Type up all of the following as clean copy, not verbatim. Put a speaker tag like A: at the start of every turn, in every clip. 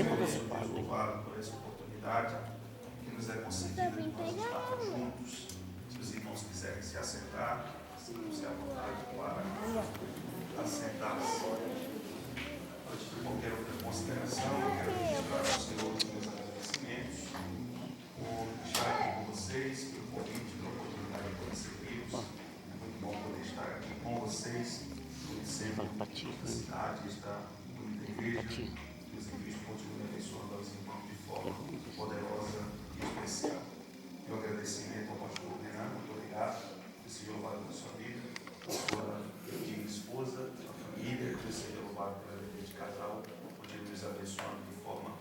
A: Deus, louvado por essa oportunidade que nos é concedida de nós estarmos juntos. Se os irmãos quiserem se assentar, sintam-se à vontade para assentar-se. Antes de qualquer outra consideração, eu quero registrar ao Senhor os meus agradecimentos por estar aqui com vocês, pelo convite, pela oportunidade de servi-los. É muito bom poder estar aqui com vocês, conhecendo a cidade, esta bonita igreja. Que os envios continuem abençoando aos irmãos de forma poderosa e especial. Meu agradecimento ao pastor Renan, muito obrigado por ser louvado pela sua vida, a sua antiga esposa, a família, que seja louvado pela vida de casal, continue nos abençoando de forma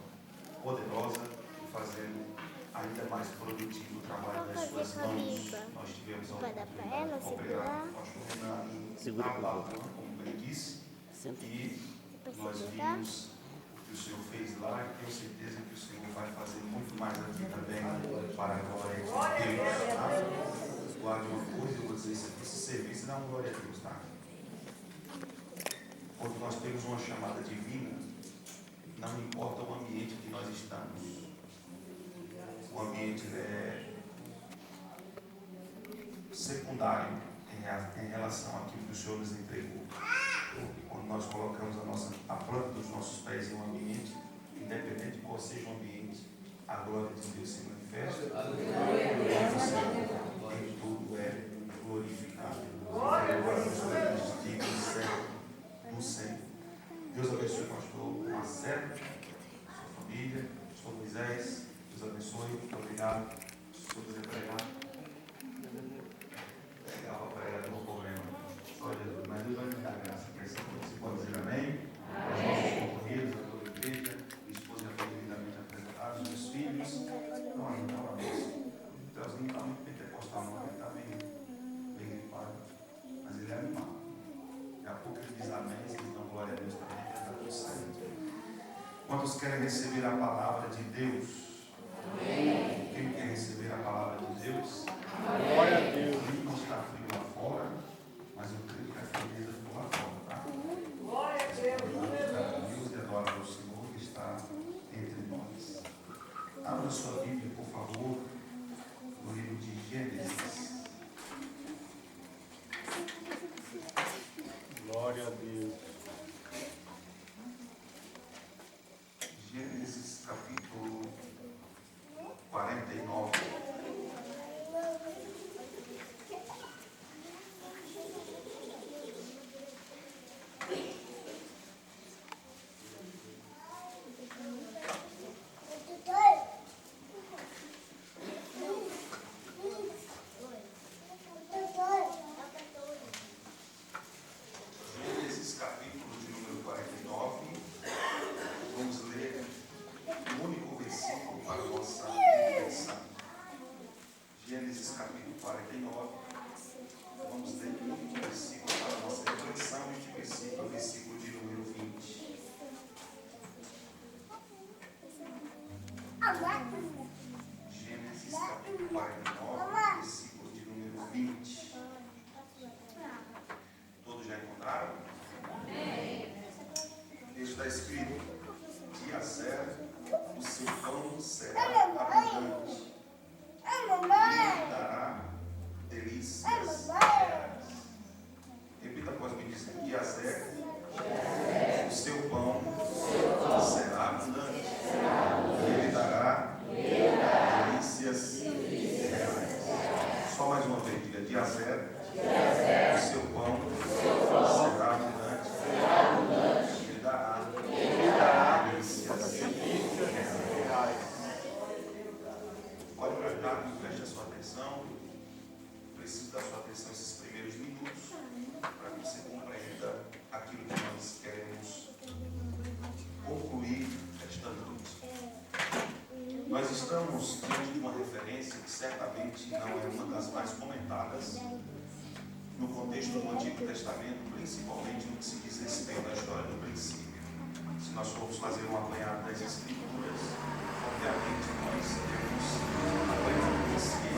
A: poderosa e fazendo ainda mais produtivo o trabalho das suas mãos. Nós tivemos a oportunidade de cooperar com o pastor Renan em Abapuã, como bem disse, e nós vimos o que o Senhor fez lá e tenho certeza que o Senhor vai fazer muito mais aqui também para a glória de Deus. Tá? Guarde uma coisa, eu vou dizer isso aqui, esse serviço dá uma glória a Deus, tá? Quando nós temos uma chamada divina, não importa o ambiente que nós estamos. O ambiente é secundário em relação àquilo que o Senhor nos entregou. Quando nós colocamos a planta dos nossos pés em um ambiente, independente de qual seja o ambiente, a glória de Deus se manifesta. Em tudo é glorificado. Agora nos diga do céu, do Senhor. Deus abençoe o pastor Marcelo, sua família, pastor Moisés. Deus abençoe. Muito obrigado. Se eu quiser pregar. Legal para pregar, não tem problema. Só Jesus. Mas Deus vai me dar graça. Você pode dizer amém? Os nossos companheiros, a toda a igreja, a esposa já foi devidamente apresentada, os meus filhos. Não, o Telzinho está muito pentecostal, não, ele está bem gripado, mas ele é animado. Daqui a pouco ele diz amém, se eles dão glória a Deus também, que está tudo certo. Quantos querem receber a palavra de Deus? Amém. Quem quer receber a palavra de Deus? Amém. Glória a Deus. Não está frio lá fora, mas eu creio que a frieza ficou lá fora, tá? Glória a Deus. Deus e adora o Senhor que está entre nós. Abra sua Bíblia, por favor, no livro de Gênesis.
B: Glória a Deus.
A: Gênesis capítulo 49. Gênesis capítulo de número 49. Vamos ler o único versículo para a nossa reflexão. Gênesis capítulo 49. Vamos ler o único versículo para a nossa reflexão. Este versículo é o versículo de número 20. Gênesis capítulo 49, versículo de número 20. Todos já encontraram? Está escrito: de Azer o seu pão será abundante, e dará delícias reais. Repita após me dizer: de Azer o seu pão será abundante, e ele dará delícias reais. Só mais uma vez, diga: de Azer o seu pão será abundante, ele dará delícias reais. Olhe para cá e preste a sua atenção. Preciso da sua atenção esses primeiros minutos para que você compreenda aquilo que nós queremos concluir esta noite. Nós estamos diante de uma referência que certamente não é uma das mais comentadas no contexto do Antigo Testamento, principalmente no que se diz respeito à história do princípio. Se nós formos fazer um apanhado das Escrituras, obviamente nós temos apanhados que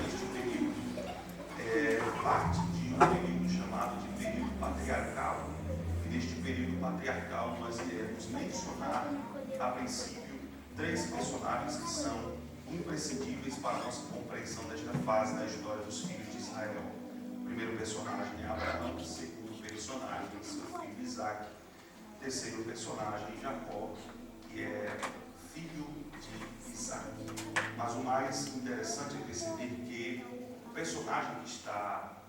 A: neste período parte de um período chamado de período patriarcal. E neste período patriarcal nós iremos mencionar a princípio, 3 personagens que são imprescindíveis para a nossa compreensão desta fase da história dos filhos de Israel. O primeiro personagem é Abraão, o segundo personagem é seu filho Isaac, o terceiro personagem Jacó, que é filho de Isaac. Mas o mais interessante é perceber que o personagem que está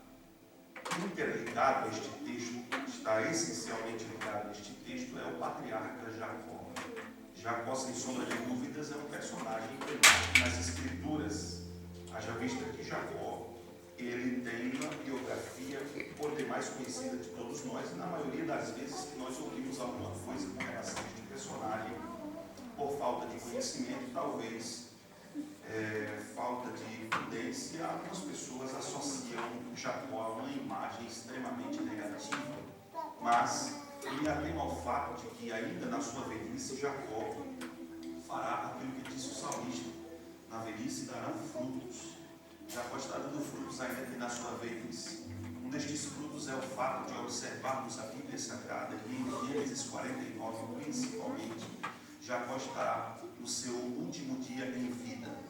A: interligado a este texto, está essencialmente ligado a este texto, é o patriarca Jacó. Jacó, sem sombra de dúvidas, é um personagem emblemático nas Escrituras. Haja vista que Jacó, ele tem uma biografia por demais conhecida de todos nós, e na maioria das vezes que nós ouvimos alguma coisa com relação a este personagem, por falta de conhecimento, talvez falta de prudência, algumas pessoas associam Jacó a uma imagem extremamente negativa, mas me atemo ao fato de que ainda na sua velhice Jacó fará aquilo que disse o salmista: na velhice darão frutos. Jacó está dando frutos ainda que na sua velhice. Um destes frutos é o fato de observarmos a Bíblia Sagrada e em Gênesis 49 principalmente, Jacó está no seu último dia em vida.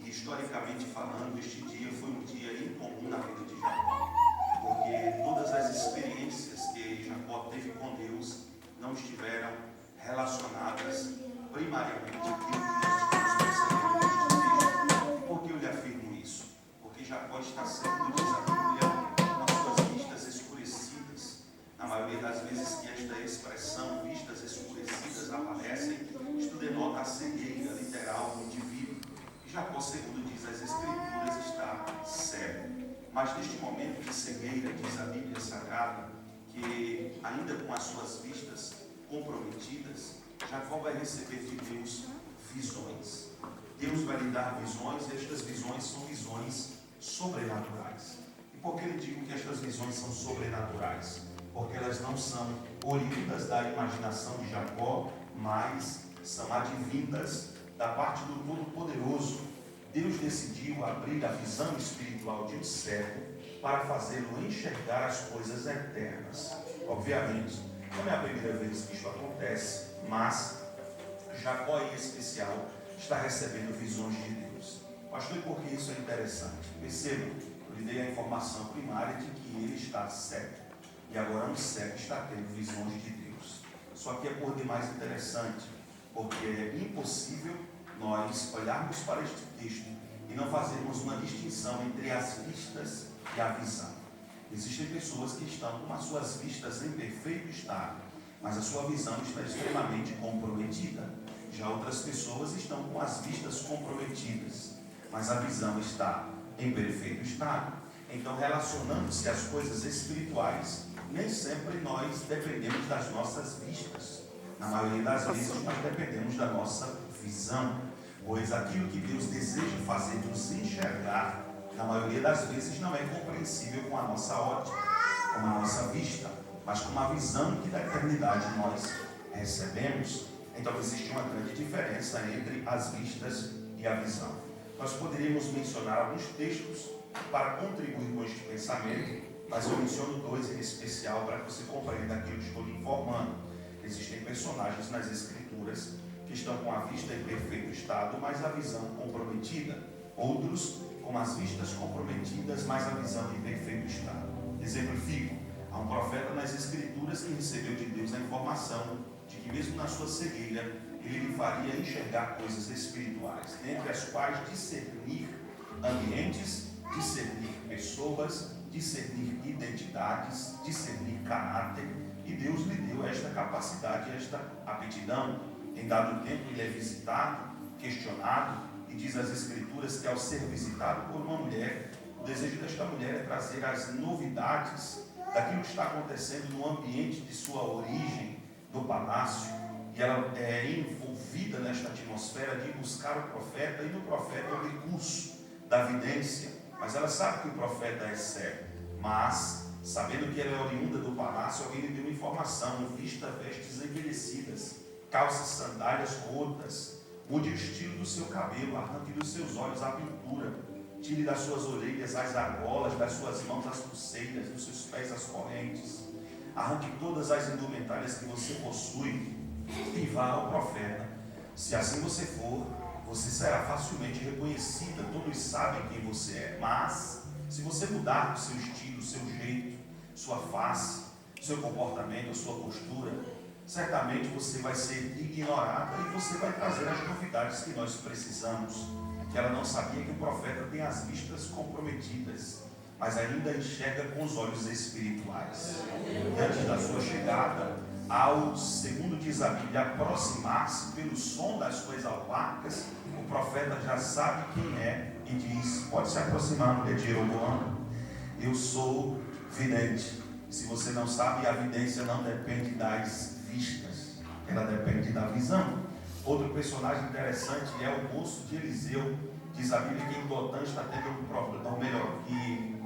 A: E historicamente falando, este dia foi um dia incomum na vida de Jacó, porque todas as experiências que Jacó teve com Deus não estiveram relacionadas primariamente àquilo que nós estamos percebendo neste texto. Por que eu lhe afirmo isso? Porque Jacó está sendo, diz a Bíblia, com as suas vistas escurecidas. Na maioria das vezes que esta expressão, vistas escurecidas, aparecem, isto denota a cegueira literal do indivíduo. Jacó, segundo diz as Escrituras, está cego. Mas neste momento de cegueira, diz a Bíblia Sagrada, que ainda com as suas vistas comprometidas, Jacó vai receber de Deus visões. Deus vai lhe dar visões, e estas visões são visões sobrenaturais. E por que eu digo que estas visões são sobrenaturais? Porque elas não são oriundas da imaginação de Jacó, mas são advindas da parte do Todo-Poderoso. Deus decidiu abrir a visão espiritual de um cego para fazê-lo enxergar as coisas eternas. Obviamente, não é a primeira vez que isso acontece, mas Jacó em especial está recebendo visões de Deus. Pastor, e por que isso é interessante? Percebam, eu lhe dei a informação primária de que ele está cego. E agora um cego está tendo visões de Deus. Só que é por demais interessante, porque é impossível nós olharmos para este texto e não fazermos uma distinção entre as vistas e a visão. Existem pessoas que estão com as suas vistas em perfeito estado, mas a sua visão está extremamente comprometida. Já outras pessoas estão com as vistas comprometidas, mas a visão está em perfeito estado. Então, relacionando-se às coisas espirituais, nem sempre nós dependemos das nossas vistas. Na maioria das vezes, nós dependemos da nossa visão. Pois aquilo que Deus deseja fazer-nos enxergar, na maioria das vezes não é compreensível com a nossa ótica, com a nossa vista, mas com a visão que da eternidade nós recebemos. Então existe uma grande diferença entre as vistas e a visão. Nós poderíamos mencionar alguns textos para contribuir com este pensamento, mas eu menciono 2 em especial para que você compreenda aquilo que estou lhe informando. Existem personagens nas Escrituras que estão com a vista em perfeito estado, mas a visão comprometida. Outros com as vistas comprometidas, mas a visão em perfeito estado. Exemplifico, há um profeta nas Escrituras que recebeu de Deus a informação de que mesmo na sua cegueira, ele lhe faria enxergar coisas espirituais, dentre as quais discernir ambientes, discernir pessoas, discernir identidades, discernir caráter, e Deus lhe deu esta capacidade, esta aptidão. Em dado tempo ele é visitado, questionado, e diz as Escrituras que ao ser visitado por uma mulher, o desejo desta mulher é trazer as novidades daquilo que está acontecendo no ambiente de sua origem, do palácio, e ela é envolvida nesta atmosfera de buscar o profeta, e no profeta é o recurso da vidência, mas ela sabe que o profeta é cego, mas sabendo que ela é oriunda do palácio, alguém lhe deu informação: vista vestes envelhecidas, calças sandálias rotas, mude o estilo do seu cabelo, arranque dos seus olhos a pintura, tire das suas orelhas as argolas, das suas mãos as pulseiras, dos seus pés as correntes, arranque todas as indumentárias que você possui e vá ao profeta Se assim você for, você será facilmente reconhecida, todos sabem quem você é. Mas, se você mudar o seu estilo, o seu jeito, sua face, seu comportamento, a sua postura, certamente você vai ser ignorada e você vai trazer as novidades que nós precisamos. Que ela não sabia que o profeta tem as vistas comprometidas, mas ainda enxerga com os olhos espirituais. E antes da sua chegada, ao, segundo diz a Bíblia, aproximar-se pelo som das suas alparcas, o profeta já sabe quem é e diz: pode se aproximar, mulher de Jeroboão, eu sou vidente. Se você não sabe, a vidência não depende das vistas, ela depende da visão. Outro personagem interessante é o moço de Eliseu. Diz a Bíblia que em Dotã está tendo um problema, ou melhor, que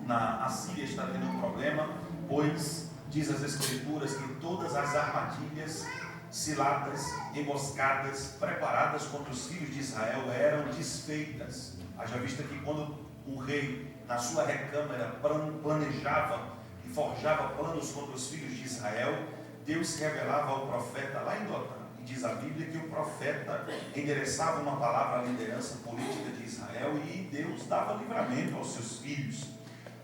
A: na Assíria está tendo um problema, pois diz as Escrituras que todas as armadilhas, ciladas, emboscadas, preparadas contra os filhos de Israel eram desfeitas. Haja vista que quando o rei, na sua recâmara, planejava e forjava planos contra os filhos de Israel, Deus se revelava ao profeta lá em Dotã. E diz a Bíblia que o profeta endereçava uma palavra à liderança política de Israel e Deus dava livramento aos seus filhos.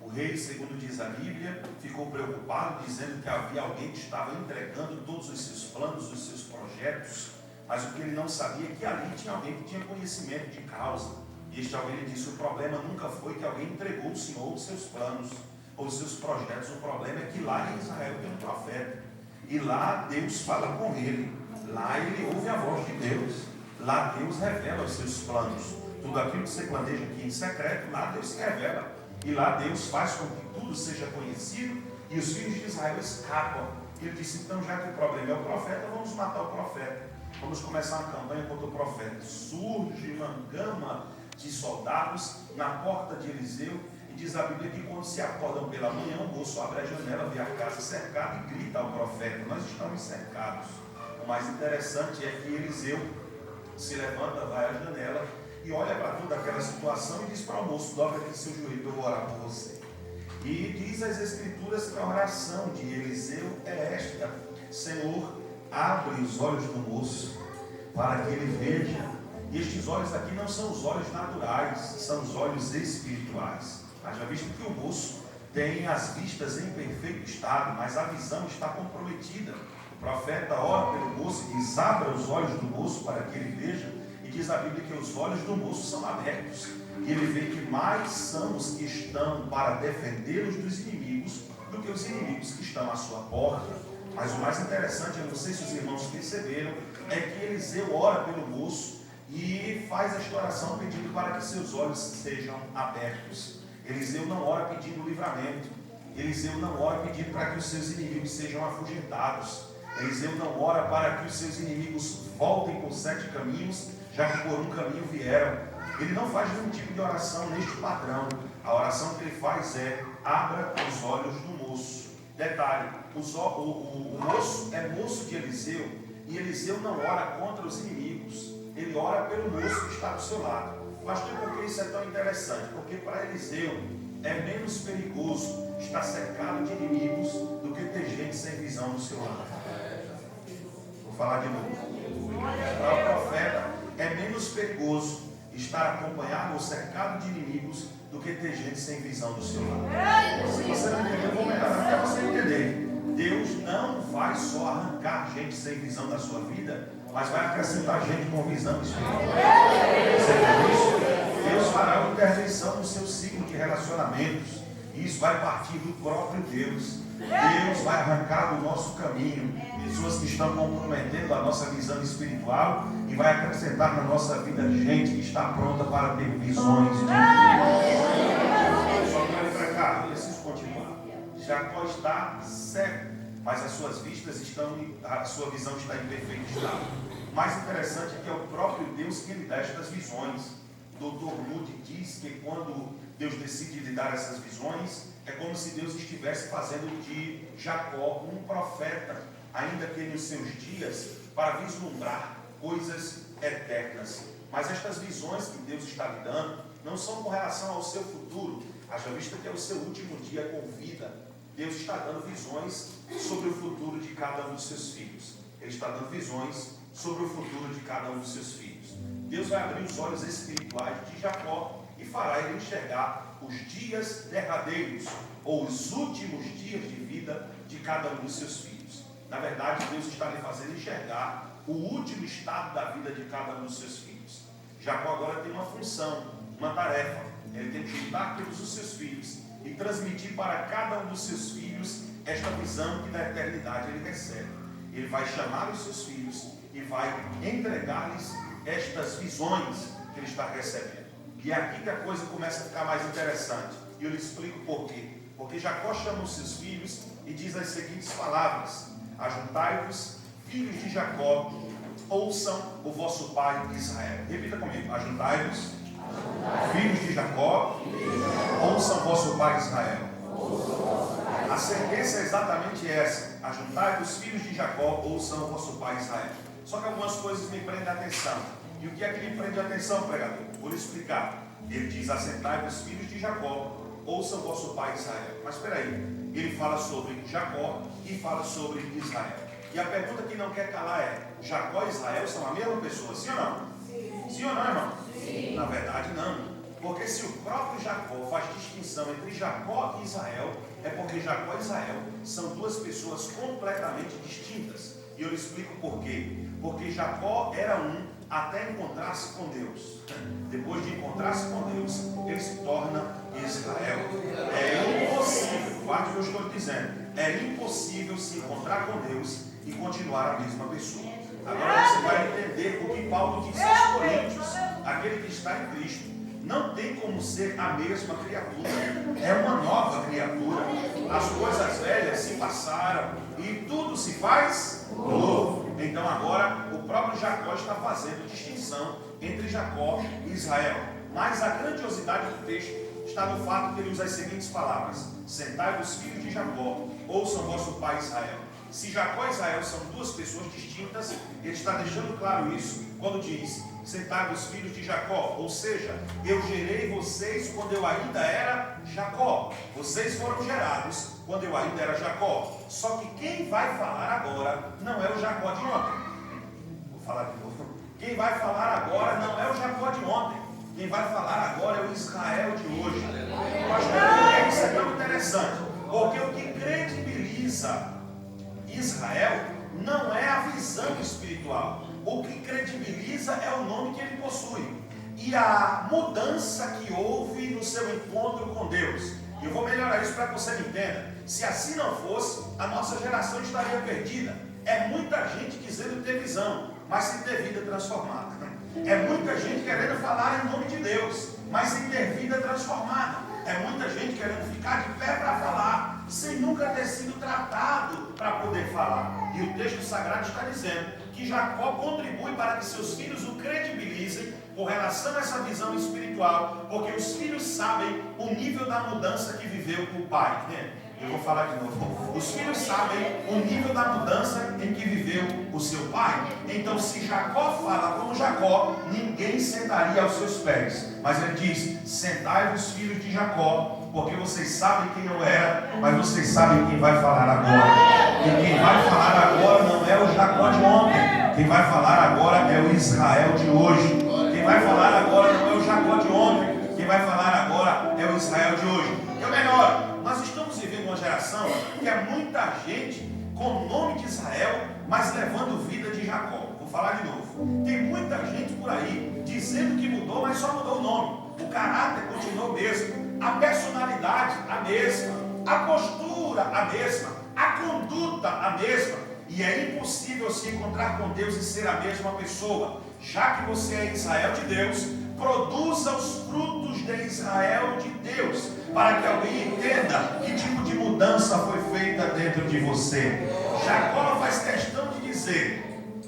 A: O rei, segundo diz a Bíblia, ficou preocupado, dizendo que havia alguém que estava entregando todos os seus planos, os seus projetos, mas o que ele não sabia é que ali tinha alguém que tinha conhecimento de causa. E este alguém lhe disse: o problema nunca foi que alguém entregou ao Senhor os seus planos ou os seus projetos, o problema é que lá em Israel tem um profeta, e lá Deus fala com ele, lá ele ouve a voz de Deus, lá Deus revela os seus planos. Tudo aquilo que você planeja aqui em secreto, lá Deus se revela. E lá Deus faz com que tudo seja conhecido e os filhos de Israel escapam. Ele disse: então, já que o problema é o profeta, vamos matar o profeta. Vamos começar uma campanha contra o profeta. Surge uma gama de soldados na porta de Eliseu e diz a Bíblia que quando se acordam pela manhã, o moço abre a janela, vê a casa cercada e grita ao profeta: nós estamos cercados. O mais interessante é que Eliseu se levanta, vai à janela e olha para toda aquela situação e diz para o moço: dobra aqui seu joelho, eu vou orar por você. E diz as Escrituras que a oração de Eliseu é esta: Senhor, abre os olhos do moço para que ele veja. E estes olhos aqui não são os olhos naturais, são os olhos espirituais. Haja visto que o moço tem as vistas em perfeito estado, mas a visão está comprometida. O profeta ora pelo moço e diz: abra os olhos do moço para que ele veja. E diz a Bíblia que os olhos do moço são abertos. E ele vê que mais são os que estão para defendê-los dos inimigos do que os inimigos que estão à sua porta. Mas o mais interessante, eu não sei se os irmãos perceberam, é que Eliseu ora pelo moço e faz esta oração pedindo para que seus olhos sejam abertos. Eliseu não ora pedindo livramento. Eliseu não ora pedindo para que os seus inimigos sejam afugentados. Eliseu não ora para que os seus inimigos voltem por 7 caminhos, já que por um caminho vieram. Ele não faz nenhum tipo de oração neste padrão. A oração que ele faz é: abra os olhos do moço. Detalhe, o moço é moço de Eliseu, e Eliseu não ora contra os inimigos, ele ora pelo moço que está do seu lado. Pastor, por que isso é tão interessante? Porque para Eliseu é menos perigoso estar cercado de inimigos do que ter gente sem visão do seu lado. Vou falar de novo. Para o profeta é menos perigoso estar acompanhado ou cercado de inimigos do que ter gente sem visão do seu lado. Se você não entender, eu vou melhorar até você entender. Deus não vai só arrancar gente sem visão da sua vida, mas vai acrescentar gente com visão espiritual. Você entende isso? Deus fará uma intervenção no seu ciclo de relacionamentos. E isso vai partir do próprio Deus. Deus vai arrancar do nosso caminho pessoas que estão comprometendo a nossa visão espiritual e vai acrescentar na nossa vida gente que está pronta para ter visões de Deus. Só que olhe para cá, eu preciso continuar. Jacó está cego, mas as suas vistas estão, a sua visão está em perfeito estado. O mais interessante é que é o próprio Deus que lhe dá estas visões. Dr. Moody diz que quando Deus decide lhe dar essas visões, é como se Deus estivesse fazendo de Jacó um profeta, ainda que nos seus dias, para vislumbrar coisas eternas. Mas estas visões que Deus está lhe dando não são com relação ao seu futuro. Haja vista que é o seu último dia com vida. Deus está dando visões sobre o futuro de cada um dos seus filhos. Ele está dando visões sobre o futuro de cada um dos seus filhos. Deus vai abrir os olhos espirituais de Jacó e fará ele enxergar os dias derradeiros, ou os últimos dias de vida de cada um dos seus filhos. Na verdade, Deus está lhe fazendo enxergar o último estado da vida de cada um dos seus filhos. Jacó agora tem uma função, uma tarefa. Ele tem que juntar todos os seus filhos e transmitir para cada um dos seus filhos esta visão que da eternidade ele recebe. Ele vai chamar os seus filhos e vai entregar-lhes estas visões que ele está recebendo. E é aqui que a coisa começa a ficar mais interessante. E eu lhe explico por quê. Porque Jacó chama os seus filhos e diz as seguintes palavras: ajuntai-vos, filhos de Jacó, ouçam o vosso pai Israel. Repita comigo: ajuntai-vos, filhos de Jacó, ouçam o vosso pai Israel. A sentença é exatamente essa: ajuntai-vos, filhos de Jacó, ouçam o vosso pai Israel. Só que algumas coisas me prendem a atenção. E o que é que me prende a atenção, pregador? Vou lhe explicar. Ele diz: assentai-vos, filhos de Jacó, ouçam o vosso pai Israel. Mas espera aí, ele fala sobre Jacó e fala sobre Israel. E a pergunta que não quer calar é: Jacó e Israel são a mesma pessoa, sim ou não? Sim ou não, irmão? Sim. Na verdade, não. Porque se o próprio Jacó faz distinção entre Jacó e Israel, é porque Jacó e Israel são duas pessoas completamente distintas. E eu lhe explico por quê. Porque Jacó era um até encontrar-se com Deus. Depois de encontrar-se com Deus, ele se torna Israel. É impossível, guarde o que eu estou dizendo, é impossível se encontrar com Deus e continuar a mesma pessoa. Agora você vai entender o que Paulo disse aos Coríntios: aquele que está em Cristo não tem como ser a mesma criatura, é uma nova criatura. As coisas velhas se passaram e tudo se faz novo. Então agora o próprio Jacó está fazendo distinção entre Jacó e Israel. Mas a grandiosidade do texto está no fato que ele usa as seguintes palavras: sentai-vos, filhos de Jacó, ouçam vosso pai Israel. Se Jacó e Israel são duas pessoas distintas, ele está deixando claro isso quando diz: sentai-vos, filhos de Jacó. Ou seja, eu gerei vocês quando eu ainda era Jacó. Vocês foram gerados quando eu ainda era Jacó. Só que quem vai falar agora não é o Jacó de ontem. Vou falar de novo. Quem vai falar agora não é o Jacó de ontem. Quem vai falar agora é o Israel de hoje. Pastor, isso é tão interessante, porque o que credibiliza Israel não é a visão espiritual. O que credibiliza é o nome que ele possui e a mudança que houve no seu encontro com Deus. Eu vou melhorar isso para que você me entenda. Se assim não fosse, a nossa geração estaria perdida. É muita gente dizendo ter visão, mas sem ter vida transformada. É muita gente querendo falar em nome de Deus, mas sem ter vida transformada. É muita gente querendo ficar de pé para falar, sem nunca ter sido tratado para poder falar. E o texto sagrado está dizendo que Jacó contribui para que seus filhos o credibilizem com relação a essa visão espiritual, porque os filhos sabem o nível da mudança que viveu o pai. Eu vou falar de novo. Os filhos sabem o nível da mudança em que viveu o seu pai. Então, se Jacó fala como Jacó, ninguém sentaria aos seus pés. Mas ele diz: sentai-vos, filhos de Jacó, porque vocês sabem quem eu era, mas vocês sabem quem vai falar agora. E quem vai falar agora não é o Jacó de ontem. Quem vai falar agora é o Israel de hoje. Quem vai falar agora não é o Jacó de ontem. Quem vai falar agora é o Israel de hoje. Eu melhoro. Nós estamos vivendo uma geração que é muita gente com o nome de Israel, mas levando vida de Jacó. Vou falar de novo. Tem muita gente por aí dizendo que mudou, mas só mudou o nome. O caráter continuou o mesmo, a personalidade a mesma, a postura a mesma, a conduta a mesma. E é impossível se encontrar com Deus e ser a mesma pessoa. Já que você é Israel de Deus, produza os frutos de Israel de Deus, para que alguém entenda que tipo de mudança foi feita dentro de você. Jacó faz questão de dizer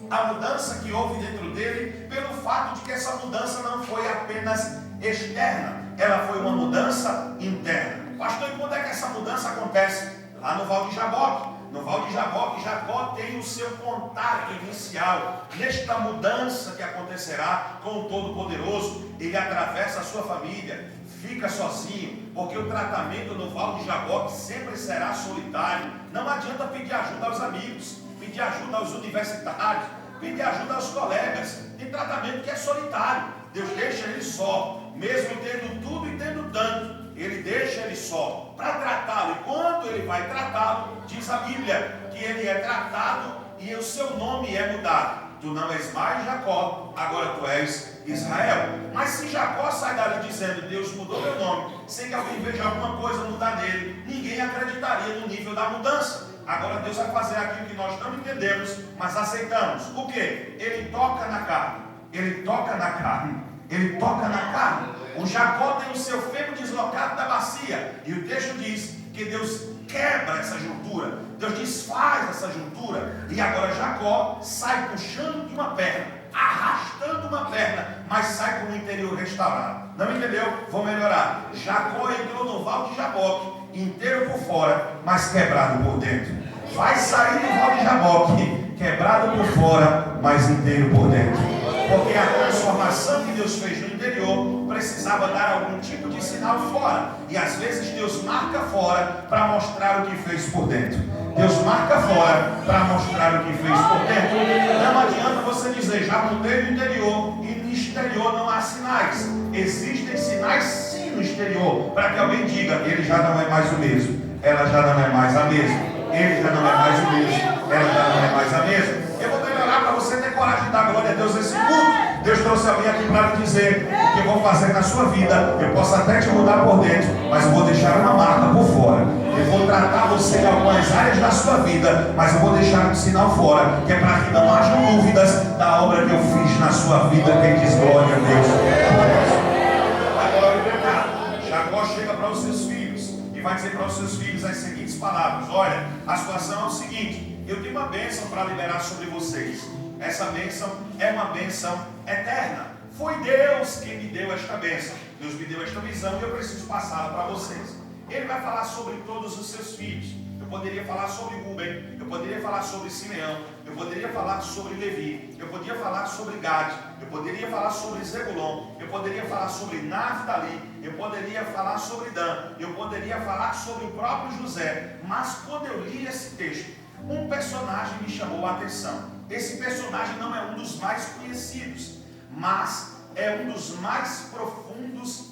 A: a mudança que houve dentro dele, pelo fato de que essa mudança não foi apenas externa, ela foi uma mudança interna. Pastor, e quando é que essa mudança acontece? Lá no Val de Jaboque. No Val de Jaboque, Jacó tem o seu contato inicial nesta mudança que acontecerá com o Todo-Poderoso. Ele atravessa a sua família, fica sozinho, porque o tratamento no Val de Jaboque sempre será solitário. Não adianta pedir ajuda aos amigos, pedir ajuda aos universitários, pedir ajuda aos colegas. Tem tratamento que é solitário. Deus deixa ele só, mesmo tendo tudo e tendo tanto. Ele deixa ele só para tratá-lo. E quando ele vai tratá-lo, diz a Bíblia que ele é tratado e o seu nome é mudado. Tu não és mais Jacó, agora tu és Israel. Mas se Jacó sai dali dizendo, Deus mudou meu nome, sem que alguém veja alguma coisa mudar nele, ninguém acreditaria no nível da mudança. Agora Deus vai fazer aquilo que nós não entendemos, mas aceitamos. O quê? Ele toca na carne. Ele toca na carne. Ele toca na carne. O Jacó tem o seu fêmur deslocado da bacia. E o texto diz que Deus quebra essa juntura. Deus desfaz essa juntura. E agora Jacó sai puxando de uma perna, arrastando uma perna, mas sai com o interior restaurado. Não entendeu? Vou melhorar. Jacó entrou no Val de Jaboque, inteiro por fora, mas quebrado por dentro. Vai sair do Val de Jaboque, quebrado por fora, mas inteiro por dentro. Porque a transformação que Deus fez no interior precisava dar algum tipo de sinal fora. E às vezes Deus marca fora para mostrar o que fez por dentro. Deus marca fora para mostrar o que fez por dentro. Não adianta você dizer, já mudei no interior e no exterior não há sinais. Existem sinais sim no exterior, para que alguém diga, ele já não é mais o mesmo, ela já não é mais a mesma, ele já não é mais o mesmo, ela já não é mais a mesma. Eu vou melhorar para você ter coragem de dar glória a Deus nesse culto. Deus trouxe alguém aqui para lhe dizer o que eu vou fazer na sua vida. Eu posso até te mudar por dentro, mas eu vou deixar uma marca por fora. Eu vou tratar você em algumas áreas da sua vida, mas eu vou deixar um sinal fora, que é para que não haja dúvidas da obra que eu fiz na sua vida. Quem diz glória a Deus? Agora, Jacó chega para os seus filhos e vai dizer para os seus filhos as seguintes palavras: olha, a situação é o seguinte, eu tenho uma bênção para liberar sobre vocês. Essa bênção é uma bênção eterna. Foi Deus quem me deu esta bênção. Deus me deu esta visão e eu preciso passá-la para vocês. Ele vai falar sobre todos os seus filhos. Eu poderia falar sobre Rúben, eu poderia falar sobre Simeão, eu poderia falar sobre Levi, eu poderia falar sobre Gade, eu poderia falar sobre Zebulon, eu poderia falar sobre Naftali, eu poderia falar sobre Dan, eu poderia falar sobre o próprio José. Mas quando eu li esse texto, um personagem me chamou a atenção. Esse personagem não é um dos mais conhecidos, mas é um dos mais profundos,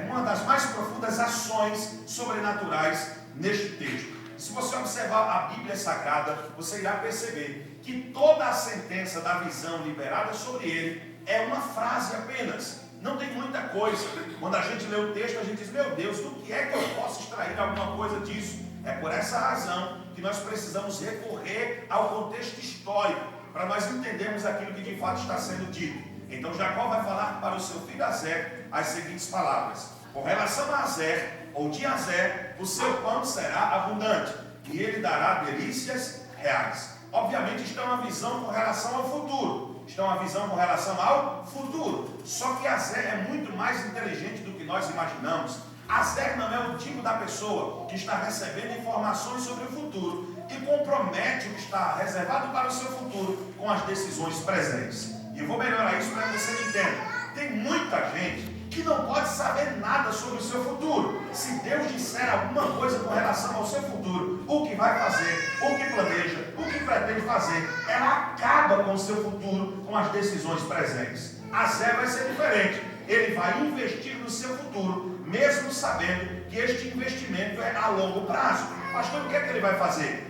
A: uma das mais profundas ações sobrenaturais neste texto. Se você observar a Bíblia Sagrada, você irá perceber que toda a sentença da visão liberada sobre ele é uma frase apenas. Não tem muita coisa. Quando a gente lê o texto, a gente diz, meu Deus, do que é que eu posso extrair alguma coisa disso? É por essa razão que nós precisamos recorrer ao contexto histórico, para nós entendermos aquilo que de fato está sendo dito. Então Jacó vai falar para o seu filho Azer as seguintes palavras: com relação a Azer, ou de Azer, o seu pão será abundante, e ele dará delícias reais. Obviamente está uma visão com relação ao futuro. Está uma visão com relação ao futuro. Só que Azer é muito mais inteligente do que nós imaginamos. Azer não é o tipo da pessoa que está recebendo informações sobre o futuro e compromete o que está reservado para o seu futuro com as decisões presentes. E eu vou melhorar isso para que você me entenda. Tem muita gente que não pode saber nada sobre o seu futuro. Se Deus disser alguma coisa com relação ao seu futuro, o que vai fazer, o que planeja, o que pretende fazer, ela acaba com o seu futuro com as decisões presentes. Azer vai ser diferente. Ele vai investir no seu futuro, mesmo sabendo que este investimento é a longo prazo. Pastor, o que é que ele vai fazer?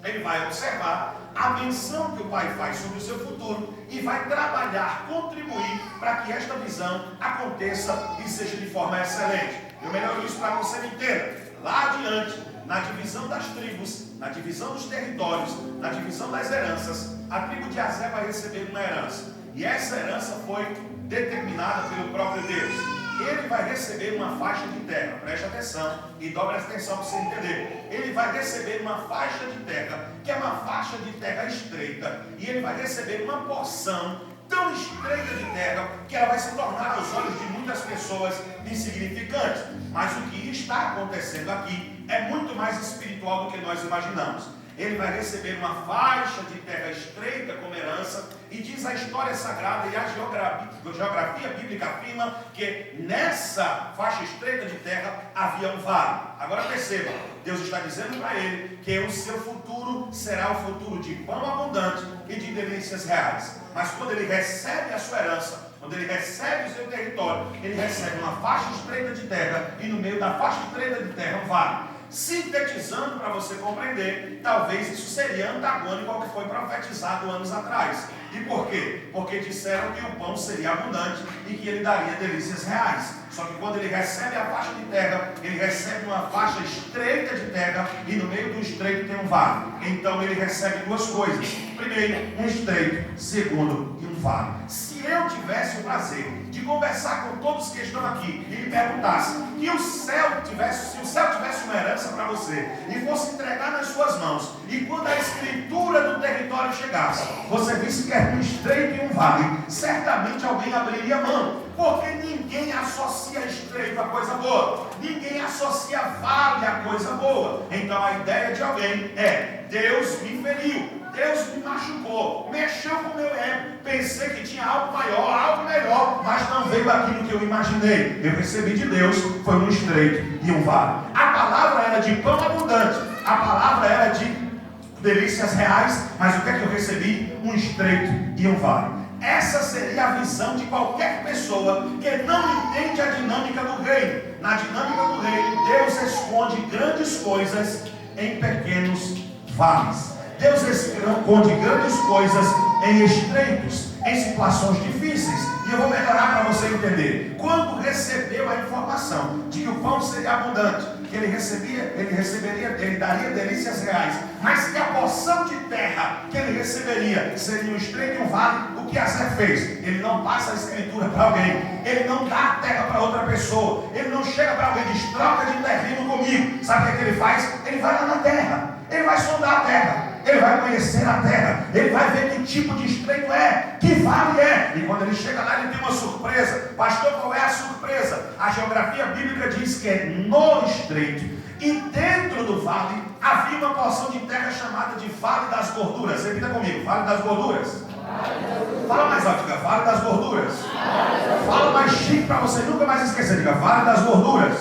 A: Ele vai observar a menção que o pai faz sobre o seu futuro e vai trabalhar, contribuir para que esta visão aconteça e seja de forma excelente. Eu melhoro isso para que você me entenda. Lá adiante, na divisão das tribos, na divisão dos territórios, na divisão das heranças, a tribo de Azer vai receber uma herança. E essa herança foi determinada pelo próprio Deus. Ele vai receber uma faixa de terra, preste atenção e dobre a atenção para você entender. Ele vai receber uma faixa de terra, que é uma faixa de terra estreita, e ele vai receber uma porção tão estreita de terra que ela vai se tornar aos olhos de muitas pessoas insignificante. Mas o que está acontecendo aqui é muito mais espiritual do que nós imaginamos. Ele vai receber uma faixa de terra estreita como herança, e diz a história sagrada e a geografia bíblica afirma que nessa faixa estreita de terra havia um vale. Agora perceba, Deus está dizendo para ele que o seu futuro será o futuro de pão abundante e de delícias reais. Mas quando ele recebe a sua herança, quando ele recebe o seu território, ele recebe uma faixa estreita de terra, e no meio da faixa estreita de terra um vale. Sintetizando para você compreender, talvez isso seria antagônico ao que foi profetizado anos atrás. E por quê? Porque disseram que o pão seria abundante e que ele daria delícias reais. Só que quando ele recebe a faixa de terra, ele recebe uma faixa estreita de terra, e no meio do estreito tem um vale. Então ele recebe duas coisas: primeiro, um estreito; segundo, um vale. Se eu tivesse o prazer de conversar com todos que estão aqui e lhe perguntasse que se o céu tivesse uma herança para você e fosse entregar nas suas mãos, e quando a escritura do território chegasse, você visse que é um estreito e um vale, certamente alguém abriria mão, porque ninguém associa estreito a coisa boa, ninguém associa vale a coisa boa. Então a ideia de alguém é: Deus me feriu, Deus me machucou, mexeu com o meu ego, pensei que tinha algo maior, algo melhor, mas não veio aquilo que eu imaginei. Eu recebi de Deus, foi um estreito e um vale. A palavra era de pão abundante, a palavra era de delícias reais, mas o que é que eu recebi? Um estreito e um vale. Essa seria a visão de qualquer pessoa que não entende a dinâmica do reino. Na dinâmica do reino, Deus esconde grandes coisas em pequenos vales. Deus esconde grandes coisas em estreitos, em situações difíceis. E eu vou melhorar para você entender. Quando recebeu a informação de que o pão seria abundante, que ele daria delícias reais, mas que a porção de terra que ele receberia seria um estreito e um vale, o que Azé fez? Ele não passa a escritura para alguém, ele não dá a terra para outra pessoa, ele não chega para alguém e diz: troca de terreno comigo. Sabe o que ele faz? Ele vai lá na terra, ele vai sondar a terra, ele vai conhecer a terra, ele vai ver que tipo de estreito é, que vale é. E quando ele chega lá, ele tem uma surpresa. Pastor, qual é a surpresa? A geografia bíblica diz que é no estreito, e dentro do vale havia uma porção de terra chamada de Vale das Gorduras. Repita comigo: Vale das Gorduras. Fala mais alto, diga: Vale das Gorduras. Fala mais chique para você nunca mais esquecer, diga: Vale das Gorduras.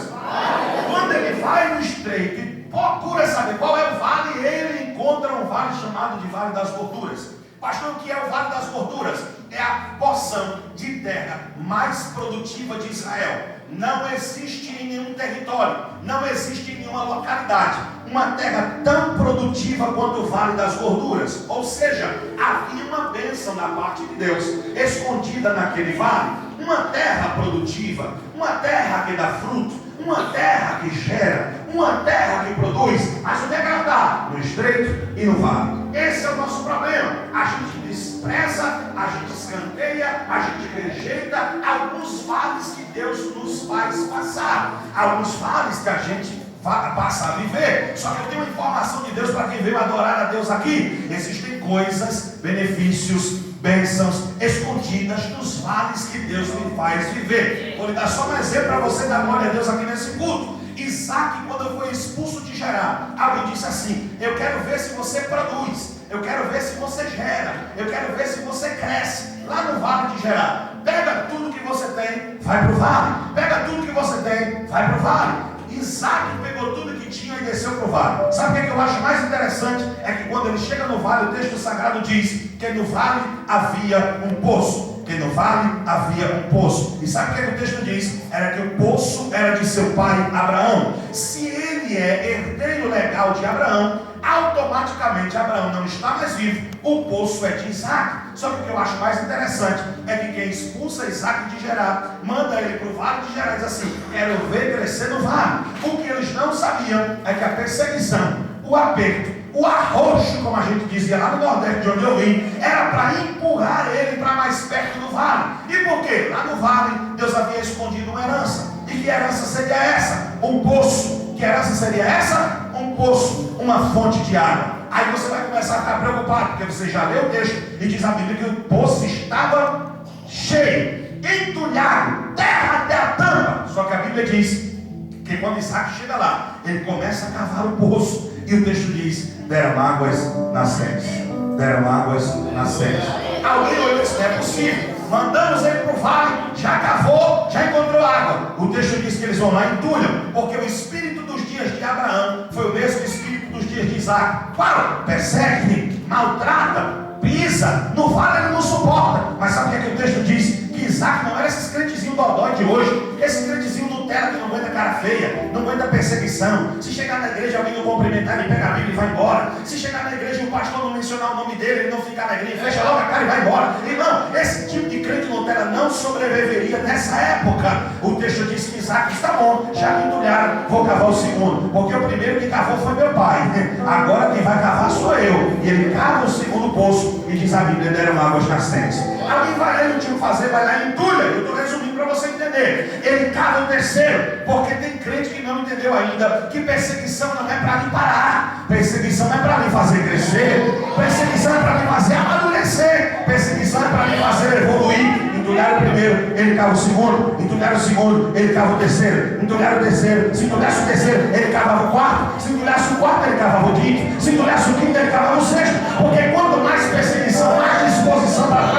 A: Quando ele vai no estreito e procura saber qual é o vale, ele encontra um vale chamado de Vale das Gorduras. Pastor, o que é o Vale das Gorduras? É a porção de terra mais produtiva de Israel. Não existe em nenhum território, não existe em nenhuma localidade uma terra tão produtiva quanto o Vale das Gorduras. Ou seja, havia uma bênção da parte de Deus escondida naquele vale. Uma terra produtiva, uma terra que dá fruto, uma terra que gera, uma terra que produz. Mas onde é que ela está? No estreito e no vale. Esse é o nosso problema. A gente despreza, a gente escanteia, a gente rejeita alguns vales que Deus nos faz passar, alguns vales que a gente passa a viver. Só que eu tenho uma informação de Deus para quem veio adorar a Deus aqui: existem coisas, benefícios, bênçãos escondidas nos vales que Deus me faz viver. Vou lhe dar só um exemplo para você dar glória a Deus aqui nesse culto. Isaac, quando foi expulso de Gerar, alguém disse assim: eu quero ver se você produz, eu quero ver se você gera, eu quero ver se você cresce lá no vale de Gerar. Pega tudo que você tem, vai para o vale. Pega tudo que você tem, vai para o vale. Isaac pegou tudo que tinha e desceu para o vale. Sabe o que eu acho mais interessante? É que quando ele chega no vale, o texto sagrado diz que no vale havia um poço. Que no vale havia um poço. E sabe o que o texto diz? Era que o poço era de seu pai Abraão. Se ele é herdeiro legal de Abraão, automaticamente Abraão não está mais vivo, o poço é de Isaac. Só que o que eu acho mais interessante é que quem expulsa Isaac de Gerar, manda ele para o vale de Gerar e diz assim: quero ver crescer no vale. O que eles não sabiam é que a perseguição, o aperto, o arroxo, como a gente dizia lá no Nordeste de onde eu vim, era para empurrar ele para mais perto do vale. E por quê? Lá no vale Deus havia escondido uma herança. E que herança seria essa? Um poço. Que herança seria essa? Um poço, uma fonte de água. Aí você vai começar a ficar preocupado, porque você já leu o texto e diz a Bíblia que o poço estava cheio, entulhado, terra até a tampa. Só que a Bíblia diz que quando Isaac chega lá, ele começa a cavar o poço, e o texto diz: deram águas nascentes. Deram águas nascentes. Alguém olhou e disse: não é possível, mandamos ele para o vale, já cavou, já encontrou água. cava. O texto diz que eles vão lá e entulham, porque o espírito dos dias de Abraão foi o mesmo espírito dos dias de Isaac. Fala, persegue, maltrata, pisa, não fala, ele não suporta. Mas sabe o que o texto diz? Que Isaac não era esses crentezinhos dodói de hoje, esse crentezinho Nutella que não aguenta cara feia, não aguenta perseguição. Se chegar na igreja alguém não cumprimentar, ele pega a Bíblia e vai embora. Se chegar na igreja e o pastor não mencionar o nome dele, ele não ficar na igreja, fecha logo a cara e vai embora. Irmão, esse tipo de crente Nutella não sobreviveria nessa época. O texto diz que Isaac está bom, já me entulharam, vou cavar o segundo, porque o primeiro que cavou foi meu pai, agora quem vai cavar sou eu. E ele cava o segundo poço e diz a Bíblia, deram águas nascentes. Alguém vai lá e não tinha o que fazer, vai lá e entulha. Eu estou resumindo para você entender. Ele cava o terceiro, porque tem crente que não entendeu ainda que perseguição não é para lhe parar, perseguição é para lhe fazer crescer, perseguição é para lhe fazer amadurecer, perseguição é para lhe fazer evoluir. Entulhar o primeiro, ele cava o segundo, entulhar o segundo, ele cava o terceiro, entulhar o terceiro, se entulhasse o terceiro, ele cavava o quarto, se entulhasse o quarto, ele cavava o quinto, se entulhasse o quinto, ele cavava o sexto, porque quanto mais perseguição, mais disposição para